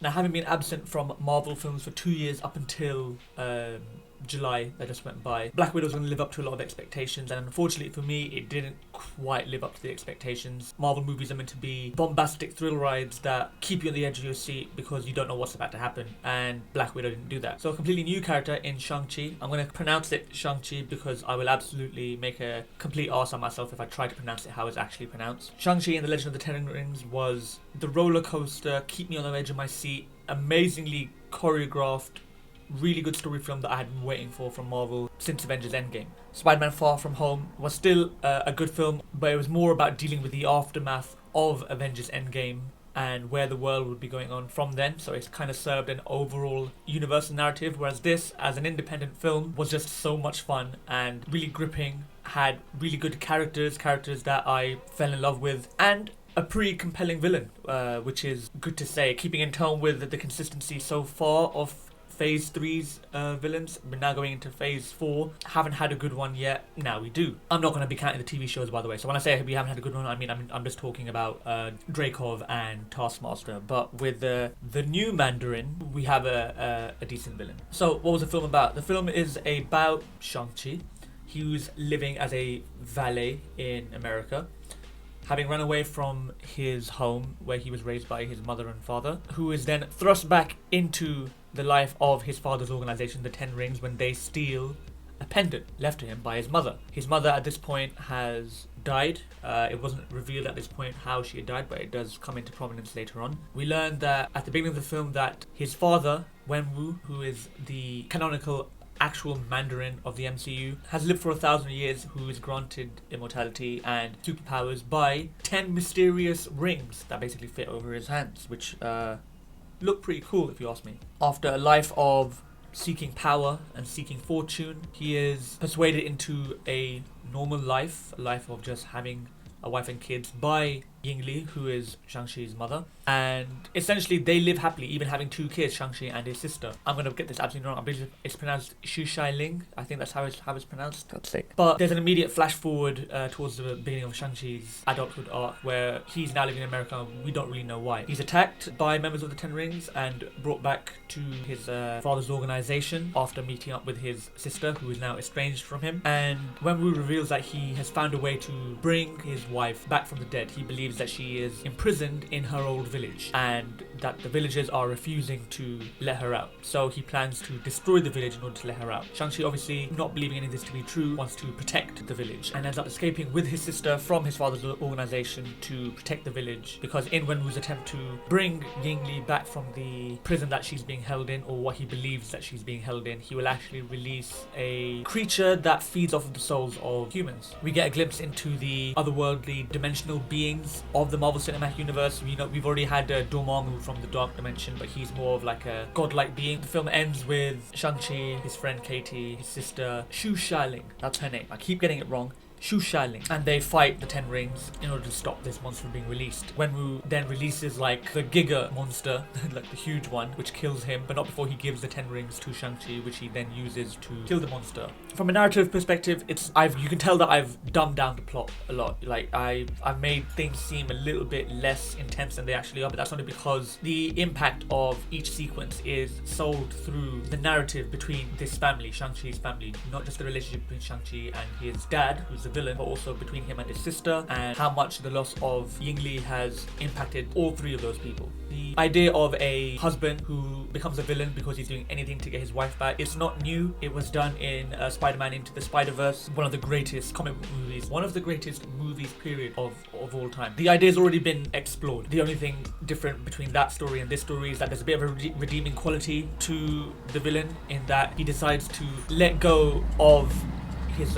Now, having been absent from Marvel films for 2 years up until July that just went by, Black Widow was going to live up to a lot of expectations, and unfortunately for me, it didn't quite live up to the expectations. Marvel movies are meant to be bombastic thrill rides that keep you on the edge of your seat because you don't know what's about to happen, and Black Widow didn't do that. So a completely new character in Shang-Chi. I'm going to pronounce it Shang-Chi because I will absolutely make a complete arse on myself if I try to pronounce it how it's actually pronounced. Shang-Chi and the Legend of the Ten Rings was the roller coaster, keep me on the edge of my seat, amazingly choreographed, really good story film that I had been waiting for from Marvel since Avengers Endgame. Spider-Man Far From Home was still a good film, but it was more about dealing with the aftermath of Avengers Endgame and where the world would be going on from then. So it kind of served an overall universal narrative, whereas this, as an independent film, was just so much fun and really gripping, had really good characters that I fell in love with, and a pretty compelling villain, which is good to say, keeping in tone with the consistency so far of Phase 3's villains. We're now going into Phase 4. Haven't had a good one yet. Now we do. I'm not going to be counting the TV shows, by the way. So when I say we haven't had a good one, I'm just talking about Dreykov and Taskmaster. But with the new Mandarin, we have a decent villain. So what was the film about? The film is about Shang-Chi. He was living as a valet in America, having run away from his home where he was raised by his mother and father, who is then thrust back into the life of his father's organization, the Ten Rings, when they steal a pendant left to him by his mother. His mother at this point has died. It wasn't revealed at this point how she had died, but it does come into prominence later on. We learned that at the beginning of the film that his father, Wenwu, who is the canonical actual Mandarin of the MCU, has lived for 1,000 years, who is granted immortality and superpowers by 10 mysterious rings that basically fit over his hands, which look pretty cool if you ask me. After a life of seeking power and seeking fortune, he is persuaded into a normal life, a life of just having a wife and kids, by Yingli, who is Shang-Chi's mother. And essentially they live happily, even having 2 kids, Shang-Chi and his sister. I'm going to get this absolutely wrong. I believe it's pronounced Xu Shai Ling. I think that's how it's pronounced. God's sake. But there's an immediate flash forward towards the beginning of Shang-Chi's adulthood arc, where he's now living in America. We don't really know why. He's attacked by members of the Ten Rings and brought back to his father's organization after meeting up with his sister, who is now estranged from him. And Wenwu reveals that he has found a way to bring his wife back from the dead. He believes that she is imprisoned in her old village and that the villagers are refusing to let her out. So he plans to destroy the village in order to let her out. Shang-Chi, obviously not believing any of this to be true, wants to protect the village and ends up escaping with his sister from his father's organization to protect the village, because in Wenwu's attempt to bring Yingli back from the prison that she's being held in, or what he believes that she's being held in, he will actually release a creature that feeds off of the souls of humans. We get a glimpse into the otherworldly dimensional beings of the Marvel Cinematic Universe. You know, we've already had Dormammu from the Dark Dimension, but he's more of like a godlike being. The film ends with Shang-Chi, his friend Katie, his sister Xu Xialing. That's her name. I keep getting it wrong. Xu Xialing, and they fight the Ten Rings in order to stop this monster from being released. Wenwu then releases like the Giga monster, like the huge one, which kills him, but not before he gives the Ten Rings to Shang-Chi, which he then uses to kill the monster. From a narrative perspective, you can tell that I've dumbed down the plot a lot. Like I've made things seem a little bit less intense than they actually are, but that's only because the impact of each sequence is sold through the narrative between this family, Shang-Chi's family, not just the relationship between Shang-Chi and his dad, who's the villain, but also between him and his sister, and how much the loss of Yingli has impacted all 3 of those people. The idea of a husband who becomes a villain because he's doing anything to get his wife back, it's not new. It was done in Spider-Man Into the Spider-Verse, one of the greatest comic book movies, one of the greatest movies period of all time. The idea has already been explored. The only thing different between that story and this story is that there's a bit of a redeeming quality to the villain, in that he decides to let go of his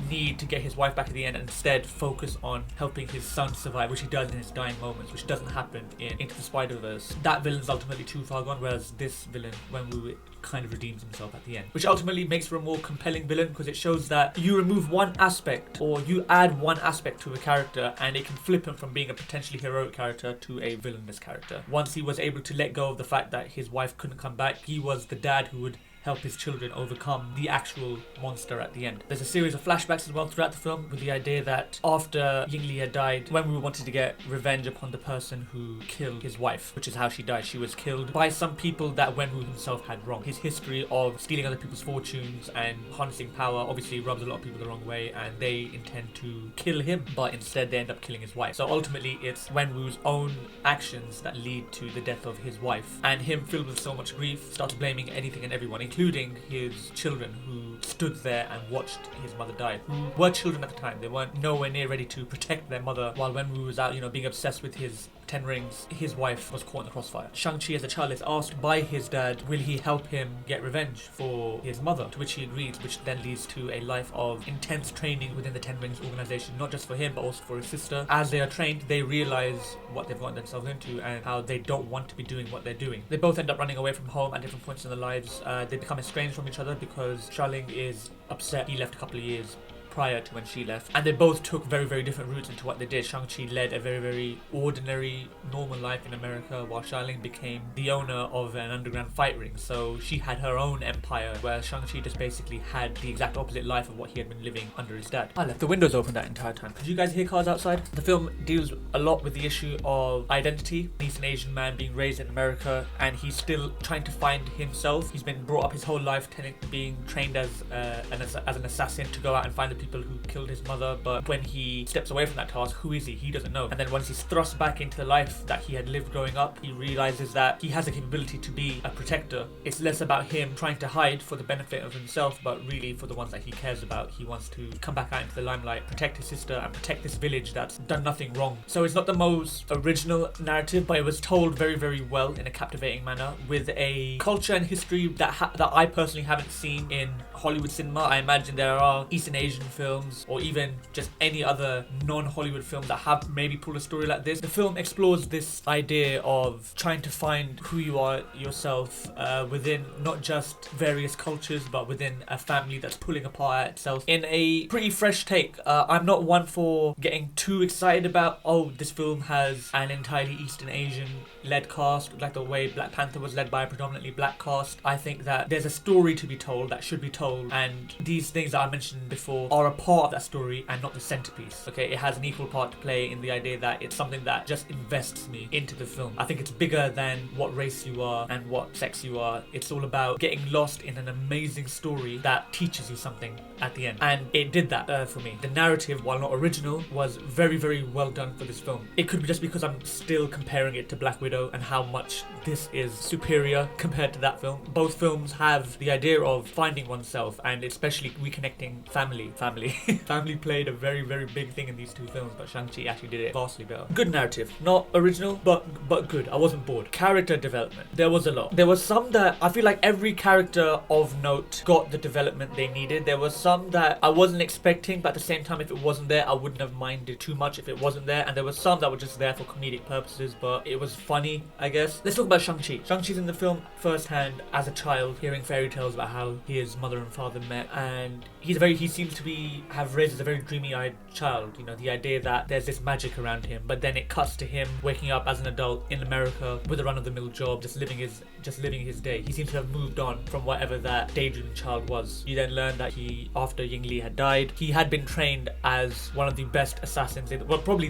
need to get his wife back at the end and instead focus on helping his son survive, which he does in his dying moments, which doesn't happen in Into the Spider-Verse. That villain's ultimately too far gone, whereas this villain, Wenwu, kind of redeems himself at the end, which ultimately makes for a more compelling villain, because it shows that you remove one aspect or you add one aspect to a character and it can flip him from being a potentially heroic character to a villainous character. Once he was able to let go of the fact that his wife couldn't come back, he was the dad who would help his children overcome the actual monster at the end. There's a series of flashbacks as well throughout the film, with the idea that after Ying Li had died, Wenwu wanted to get revenge upon the person who killed his wife, which is how she died. She was killed by some people that Wenwu himself had wronged. His history of stealing other people's fortunes and harnessing power obviously rubs a lot of people the wrong way, and they intend to kill him, but instead they end up killing his wife. So ultimately it's Wenwu's own actions that lead to the death of his wife, and him, filled with so much grief, starts blaming anything and everyone, including his children, who stood there and watched his mother die, who were children at the time. They weren't nowhere near ready to protect their mother while Wenwu was out, being obsessed with his 10 rings. His wife was caught in the crossfire. Shang-Chi as a child is asked by his dad, will he help him get revenge for his mother, to which he agrees, which then leads to a life of intense training within the 10 Rings organization, not just for him but also for his sister. As they are trained, they realize what they've gotten themselves into and how they don't want to be doing what they're doing. They both end up running away from home at different points in their lives. They become estranged from each other because Xialing is upset he left a couple of years prior to when she left, and they both took very, very different routes into what they did. Shang-Chi led a very, very ordinary, normal life in America, while Xialing became the owner of an underground fight ring. So she had her own empire, where Shang-Chi just basically had the exact opposite life of what he had been living under his dad. I left the windows open that entire time. Could you guys hear cars outside? The film deals a lot with the issue of identity. He's an Asian man being raised in America, and he's still trying to find himself. He's been brought up his whole life being trained as an assassin to go out and find the people who killed his mother, but when he steps away from that task, who is he? He doesn't know. And then once he's thrust back into the life that he had lived growing up, he realizes that he has the capability to be a protector. It's less about him trying to hide for the benefit of himself, but really for the ones that he cares about. He wants to come back out into the limelight, protect his sister, and protect this village that's done nothing wrong. So it's not the most original narrative, but it was told very, very well in a captivating manner, with a culture and history that I personally haven't seen in Hollywood cinema. I imagine there are Eastern Asian films, or even just any other non-Hollywood film that have maybe pulled a story like this. The film explores this idea of trying to find who you are yourself within not just various cultures, but within a family that's pulling apart at itself in a pretty fresh take. I'm not one for getting too excited about, oh, this film has an entirely Eastern Asian led cast, like the way Black Panther was led by a predominantly black cast. I think that there's a story to be told that should be told, and these things that I mentioned before are a part of that story and not the centerpiece. Okay, it has an equal part to play in the idea that it's something that just invests me into the film. I think it's bigger than what race you are and what sex you are. It's all about getting lost in an amazing story that teaches you something at the end, and it did that for me. The narrative, while not original, was very, very well done for this film. It could be just because I'm still comparing it to Black Widow and how much this is superior compared to that film. Both films have the idea of finding oneself, and especially reconnecting family. Family played a very, very big thing in these two films, but Shang-Chi actually did it vastly better. Good narrative, not original, but good. I wasn't bored. Character development, there was a lot. There was some that I feel like every character of note got the development they needed. There was some that I wasn't expecting, but at the same time, if it wasn't there, I wouldn't have minded too much if it wasn't there. And there was some that were just there for comedic purposes, but it was funny, I guess. Let's talk about Shang-Chi. Shang-Chi's in the film firsthand as a child, hearing fairy tales about how his mother and father met, and he seems to have raised as a very dreamy-eyed child. The idea that there's this magic around him, but then it cuts to him waking up as an adult in America with a run-of-the-mill job, just living his day. He seems to have moved on from whatever that daydreaming child was. You then learn that after Ying Li had died, he had been trained as one of the best assassins probably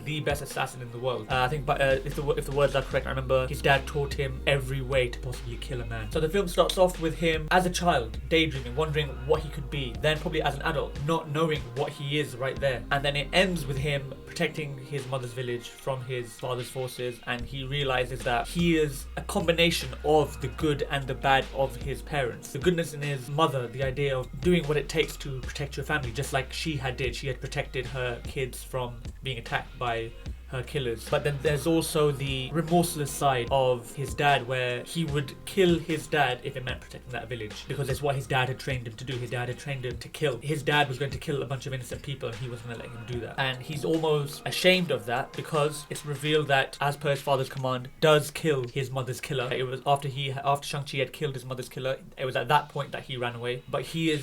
the best assassin in the world. I think, but if the words are correct, I remember his dad taught him every way to possibly kill a man. So the film starts off with him as a child, daydreaming, wondering what he could be. Then probably as an adult, not knowing what he is right there. And then it ends with him protecting his mother's village from his father's forces, and he realizes that he is a combination of the good and the bad of his parents. The goodness in his mother, the idea of doing what it takes to protect your family, just like she had protected her kids from being attacked by her killers. But then there's also the remorseless side of his dad, where he would kill his dad if it meant protecting that village, because it's what his dad had trained him to do. His dad had trained him to kill. His dad was going to kill a bunch of innocent people, and he wasn't going to let him do that. And he's almost ashamed of that, because it's revealed that, as per his father's command, does kill his mother's killer. It was after Shang-Chi had killed his mother's killer. It was at that point that he ran away. But he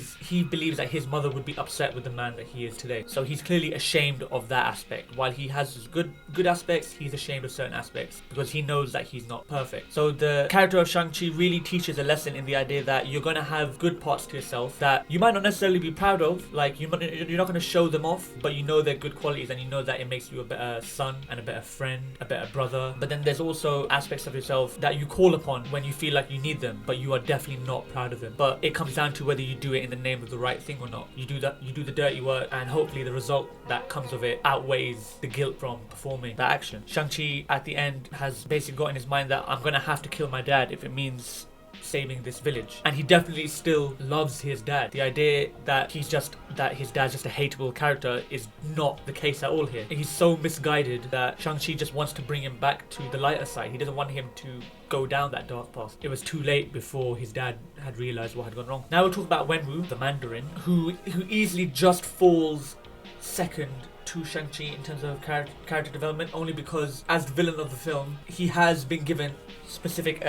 believes that his mother would be upset with the man that he is today. So he's clearly ashamed of that aspect. While he has his good good aspects, he's ashamed of certain aspects because he knows that he's not perfect. So the character of Shang-Chi really teaches a lesson in the idea that you're going to have good parts to yourself that you might not necessarily be proud of. Like, you're not going to show them off, but you know they're good qualities and you know that it makes you a better son and a better friend, a better brother. But then there's also aspects of yourself that you call upon when you feel like you need them, but you are definitely not proud of them. But it comes down to whether you do it in the name of the right thing or not. You do the dirty work, and hopefully the result that comes of it outweighs the guilt from performing that action. Shang-Chi at the end has basically got in his mind that I'm gonna have to kill my dad if it means saving this village, and he definitely still loves his dad. The idea that his dad's just a hateable character is not the case at all here. He's so misguided that Shang-Chi just wants to bring him back to the lighter side. He doesn't want him to go down that dark path. It was too late before his dad had realized what had gone wrong. Now we'll talk about Wenwu, the Mandarin, who easily just falls second to Shang-Chi in terms of character development, only because as the villain of the film, he has been given specific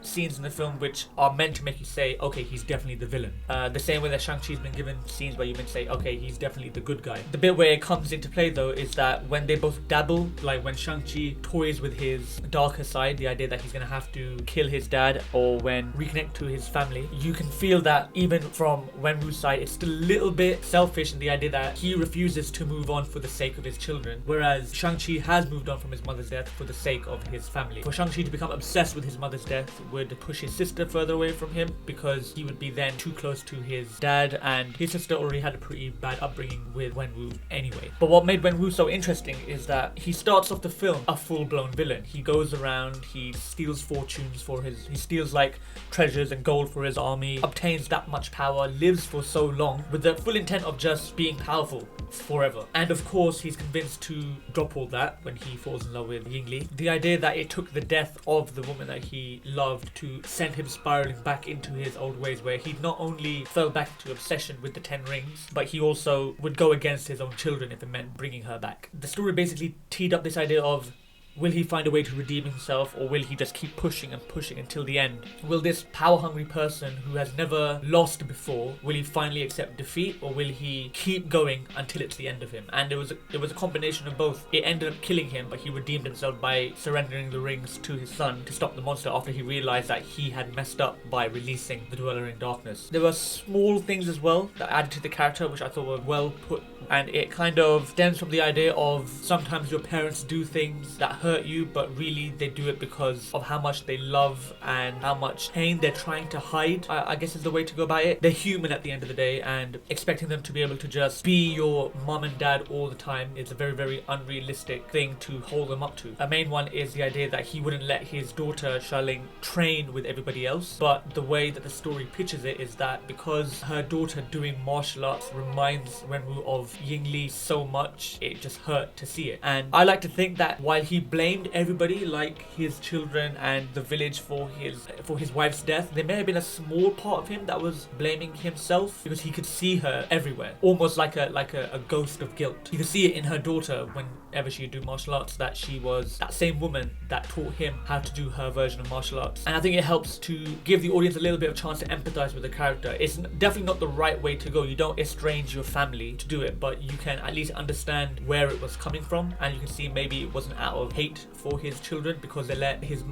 scenes in the film which are meant to make you say, okay, he's definitely the villain. The same way that Shang-Chi's been given scenes where you meant to say, okay, he's definitely the good guy. The bit where it comes into play though is that when they both dabble, like when Shang-Chi toys with his darker side, the idea that he's gonna have to kill his dad or when reconnect to his family, you can feel that even from Wenwu's side, it's still a little bit selfish in the idea that he refuses to move on for the sake of his children, whereas Shang-Chi has moved on from his mother's death for the sake of his family. For Shang-Chi to become obsessed with his mother's death would push his sister further away from him because he would be then too close to his dad, and his sister already had a pretty bad upbringing with Wenwu anyway. But what made Wenwu so interesting is that he starts off the film a full-blown villain. He goes around, he steals fortunes he steals like treasures and gold for his army, obtains that much power, lives for so long with the full intent of just being powerful forever. And of course he's convinced to drop all that when he falls in love with Yingli. The idea that it took the death of the woman that he loved to send him spiraling back into his old ways, where he not only fell back into obsession with the 10 rings, but he also would go against his own children if it meant bringing her back. The story basically teed up this idea of, will he find a way to redeem himself, or will he just keep pushing and pushing until the end? Will this power-hungry person who has never lost before, will he finally accept defeat, or will he keep going until it's the end of him? And it was a combination of both. It ended up killing him, but he redeemed himself by surrendering the rings to his son to stop the monster after he realized that he had messed up by releasing the Dweller in Darkness. There were small things as well that added to the character, which I thought were well put, and it kind of stems from the idea of sometimes your parents do things that hurt you, but really they do it because of how much they love and how much pain they're trying to hide, I guess is the way to go about it. They're human at the end of the day, and expecting them to be able to just be your mom and dad all the time is a very, very unrealistic thing to hold them up to. A main one is the idea that he wouldn't let his daughter Xialing train with everybody else, but the way that the story pitches it is that because her daughter doing martial arts reminds Wenwu of Yingli so much, it just hurt to see it. And I like to think that while he blamed everybody, like his children and the village, for his wife's death, there may have been a small part of him that was blaming himself, because he could see her everywhere, almost like a ghost of guilt. You could see it in her daughter whenever she would do martial arts, that she was that same woman that taught him how to do her version of martial arts. And I think it helps to give the audience a little bit of chance to empathize with the character. It's definitely not the right way to go. You don't estrange your family to do it, but you can at least understand where it was coming from, and you can see maybe it wasn't out of hate for his children because they let his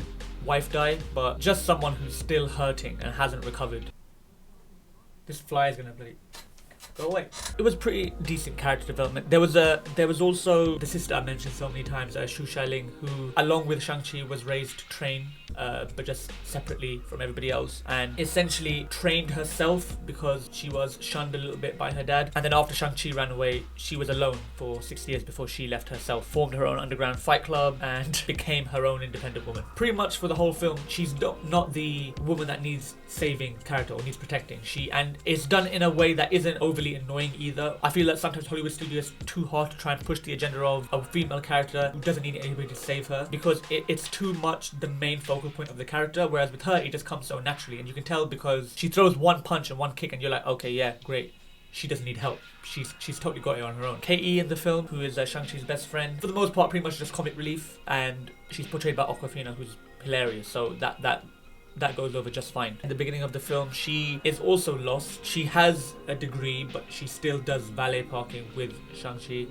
wife die, but just someone who's still hurting and hasn't recovered. This fly is gonna bloody go away. It was pretty decent character development. There was also the sister I mentioned so many times, Shu Xialing, who along with Shang-Chi was raised to train, but just separately from everybody else, and essentially trained herself because she was shunned a little bit by her dad. And then after Shang-Chi ran away, she was alone for 6 years before she left herself, formed her own underground fight club, and became her own independent woman. Pretty much for the whole film, she's not the woman that needs saving character or needs protecting. And it's done in a way that isn't overly annoying either. I feel that sometimes Hollywood studios too hard to try and push the agenda of a female character who doesn't need anybody to save her, because it's too much the main focal point of the character, whereas with her it just comes so naturally, and you can tell because she throws one punch and one kick and you're like, okay, yeah, great, she doesn't need help. She's totally got it on her own. K.E. in the film, who is Shang-Chi's best friend, for the most part pretty much just comic relief, and she's portrayed by Awkwafina, who's hilarious, so that goes over just fine. In the beginning of the film, she is also lost. She has a degree, but she still does valet parking with Shang-Chi.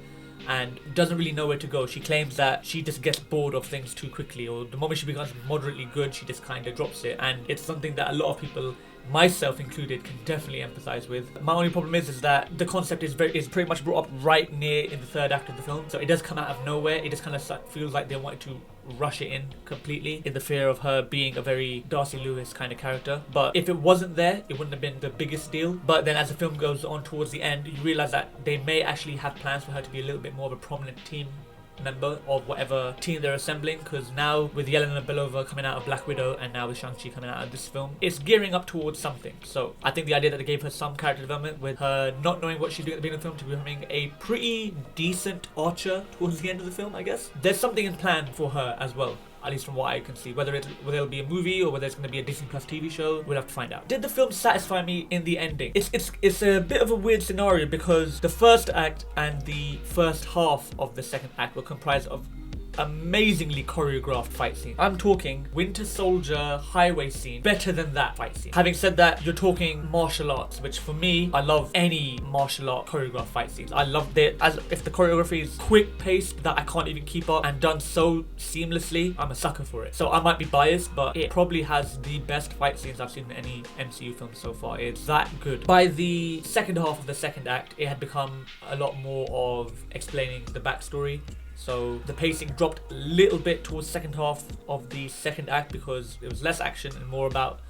and doesn't really know where to go. She claims that she just gets bored of things too quickly, or the moment she becomes moderately good, she just kind of drops it. And it's something that a lot of people, myself included, can definitely empathize with. My only problem is that the concept is pretty much brought up right near in the third act of the film, so it does come out of nowhere. It just kind of feels like they wanted to rush it in completely in the fear of her being a very Darcy Lewis kind of character. But if it wasn't there, it wouldn't have been the biggest deal. But then as the film goes on towards the end, you realize that they may actually have plans for her to be a little bit more of a prominent team member of whatever team they're assembling, because now with Yelena Belova coming out of Black Widow and now with Shang-Chi coming out of this film, it's gearing up towards something. So I think the idea that they gave her some character development with her not knowing what she's doing at the beginning of the film to becoming a pretty decent archer towards the end of the film, I guess. There's something in plan for her as well, at least from what I can see. Whether it'll be a movie or whether it's going to be a Disney Plus TV show, we'll have to find out. Did the film satisfy me in the ending? It's a bit of a weird scenario, because the first act and the first half of the second act were comprised of amazingly choreographed fight scene. I'm talking Winter Soldier highway scene, better than that fight scene. Having said that, you're talking martial arts, which for me, I love any martial art choreographed fight scenes. I love it as if the choreography is quick paced that I can't even keep up and done so seamlessly. I'm a sucker for it. So I might be biased, but it probably has the best fight scenes I've seen in any MCU film so far. It's that good. By the second half of the second act, it had become a lot more of explaining the backstory. So the pacing dropped a little bit towards the second half of the second act, because it was less action and more about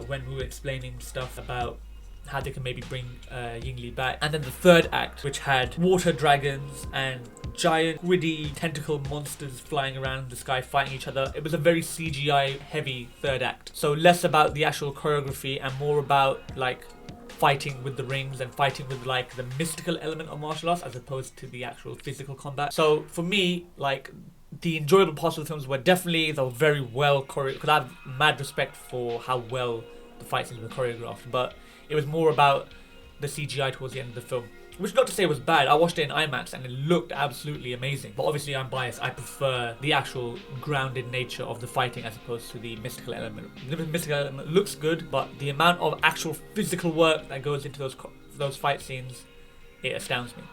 when we were explaining stuff about how they can maybe bring Yingli back. And then the third act, which had water dragons and giant squiddy tentacle monsters flying around the sky fighting each other. It was a very CGI heavy third act. So less about the actual choreography and more about like fighting with the rings and fighting with like the mystical element of martial arts as opposed to the actual physical combat. So for me, like, the enjoyable parts of the films were definitely, they were very well choreographed, because I have mad respect for how well the fight scenes were choreographed, but it was more about the CGI towards the end of the film. Which, not to say it was bad, I watched it in IMAX and it looked absolutely amazing. But obviously I'm biased, I prefer the actual grounded nature of the fighting as opposed to the mystical element. The mystical element looks good, but the amount of actual physical work that goes into those fight scenes, it astounds me.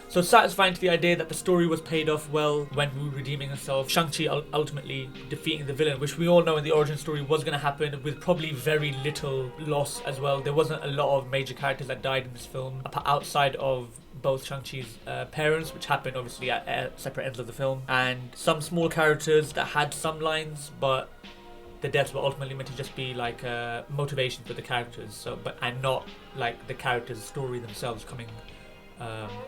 So satisfying to the idea that the story was paid off well when Wu redeeming herself, Shang-Chi ultimately defeating the villain, which we all know in the origin story was going to happen with probably very little loss as well. There wasn't a lot of major characters that died in this film outside of both Shang-Chi's parents, which happened obviously at separate ends of the film, and some small characters that had some lines, but the deaths were ultimately meant to just be like motivation for the characters, and not like the characters' story themselves coming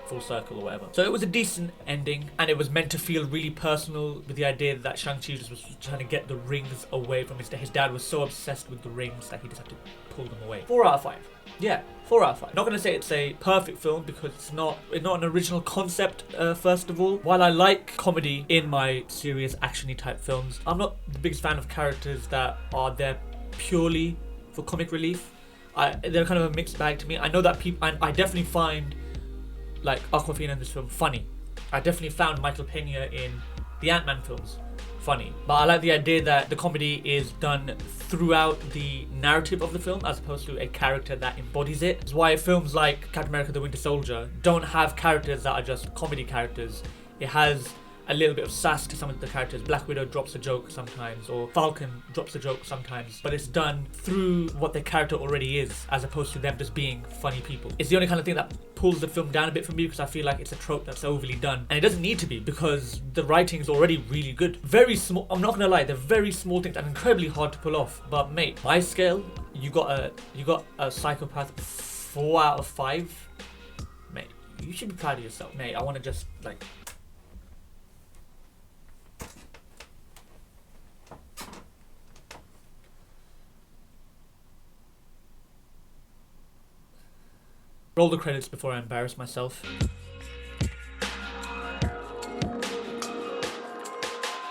full circle or whatever. So it was a decent ending, and it was meant to feel really personal, with the idea that Shang-Chi just was trying to get the rings away from his dad. His dad was so obsessed with the rings that he just had to pull them away. 4 out of 5. Yeah, 4 out of 5. Not going to say it's a perfect film, because it's not an original concept, first of all. While I like comedy in my serious action-y type films, I'm not the biggest fan of characters that are there purely for comic relief. They're kind of a mixed bag to me. I know that I definitely find like Awkwafina in this film funny. I definitely found Michael Pena in the Ant-Man films funny. But I like the idea that the comedy is done throughout the narrative of the film as opposed to a character that embodies it. It's why films like Captain America the Winter Soldier don't have characters that are just comedy characters. It has a little bit of sass to some of the characters. Black Widow drops a joke sometimes, or Falcon drops a joke sometimes, but it's done through what the character already is, as opposed to them just being funny people. It's the only kind of thing that pulls the film down a bit for me, because I feel like it's a trope that's overly done, and it doesn't need to be, because the writing is already really good. Very small, I'm not gonna lie, they're very small things and incredibly hard to pull off. But mate, my scale, you got a Psychopath 4 out of 5. Mate, you should be proud of yourself. Mate, I want to just like, roll the credits before I embarrass myself.